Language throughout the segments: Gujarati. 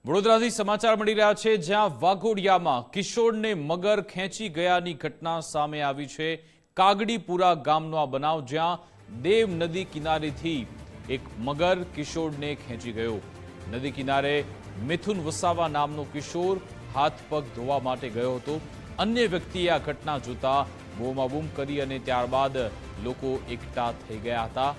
વડોદરાથી સમાચાર મળી રહ્યા છે, જ્યાં વાઘોડિયામાં કિશોરને મગર ખેંચી ગયાની ઘટના સામે આવી છે। કાગડીપુરા ગામનો આ બનાવ, જ્યાં દેવ નદી કિનારેથી એક મગર કિશોરને ખેંચી ગયો। નદી કિનારે મિથુન વસાવા નામનો કિશોર હાથ પગ ધોવા માટે ગયો હતો। અન્ય વ્યક્તિએ આ ઘટના જોતા બૂમાબૂમ કરી અને ત્યારબાદ લોકો એકઠા થઈ ગયા હતા।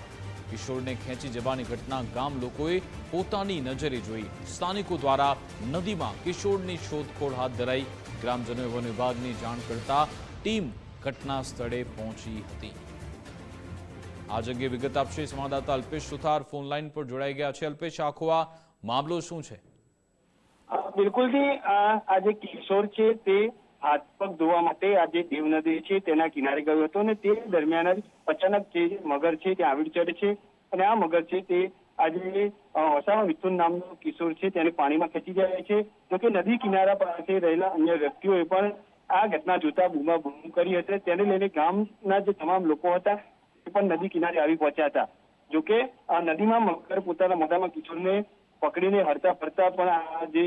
કિશોરને ખેંચી જવાની ઘટના ગામ લોકોએ પોતાની નજરે જોઈ। સ્થાનિકો દ્વારા નદીમાં કિશોરની શોધખોળ હાથ ધરાઈ। ગ્રામજનોએ વન વિભાગની જાણ કરતા ટીમ ઘટના સ્થળે પહોંચી હતી। આજ અંગે વિગત આપશે સંવાદદાતા અલ્પેશ સુથાર ફોન લાઈન પર જોડાઈ ગયા છે। અલ્પેશ, આખો આ મામલો શું છે? બિલકુલ જી, આ જે કિશોર છે તે હાથ પગ ધોવા માટે આજે દેવ નદી છે તેના કિનારે ગયો હતો અને તે દરમિયાન જ અચાનક જે મગર છે તે આવી ચડે છે અને આ મગર છે તે આજે વસાવા મિથુન નામનો કિશોર છે તેને પાણીમાં ખેંચી જાય છે। જોકે નદી કિનારા પાસે રહેલા અન્ય વ્યક્તિઓએ પણ આ ઘટના જોતા બૂમાબૂમ કરી હતી। તેને લઈને ગામના જે તમામ લોકો હતા તે પણ નદી કિનારે આવી પહોંચ્યા હતા। જોકે આ નદીમાં મગર પોતાના મોઢામાં કિશોરને પકડીને હરતા ફરતા પણ આ જે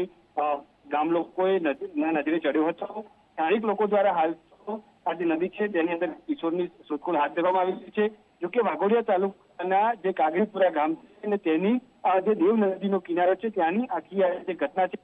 ગામ લોકોએ નજરે ચડ્યો હતો। સ્થાનિક લોકો દ્વારા હાલ આ જે નદી છે તેની અંદર કિશોરની શોધખોળ હાથ ધરવામાં આવી છે। જોકે વાઘોડિયા તાલુકાના જે કાગડીપુરા ગામ છે અને તેની આ જે દેવ નદીનો કિનારો છે ત્યાંની આખી આ જે ઘટના છે,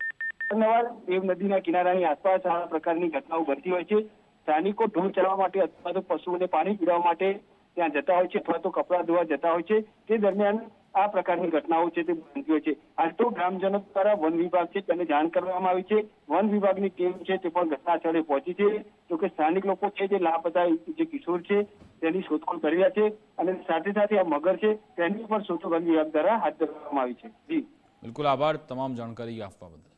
અવારનવાર દેવ નદીના કિનારાની આસપાસ આ પ્રકારની ઘટનાઓ બનતી હોય છે। સ્થાનિકો ઢોર ચરાવવા માટે અથવા તો પશુઓને પાણી પીવડાવવા માટે ત્યાં જતા હોય છે અથવા તો કપડાં ધોવા જતા હોય છે। તે દરમિયાન આ પ્રકારની ઘટનાઓ છે તે બનતી હોય છે। હાલ તો ગ્રામજનો દ્વારા વન વિભાગ છે તેને જાણ કરવામાં આવી છે। વન વિભાગની ટીમ છે તે પણ ઘટના સ્થળે પહોંચી છે। જોકે સ્થાનિક લોકો છે જે લાપતા જે કિશોર છે તેની શોધખોળ કરી રહ્યા છે અને સાથે સાથે આ મગર છે તેની પણ શોધખોળ વિભાગ દ્વારા હાથ ધરવામાં આવી છે। જી બિલકુલ, આભાર તમામ જાણકારી આપવા બદલ।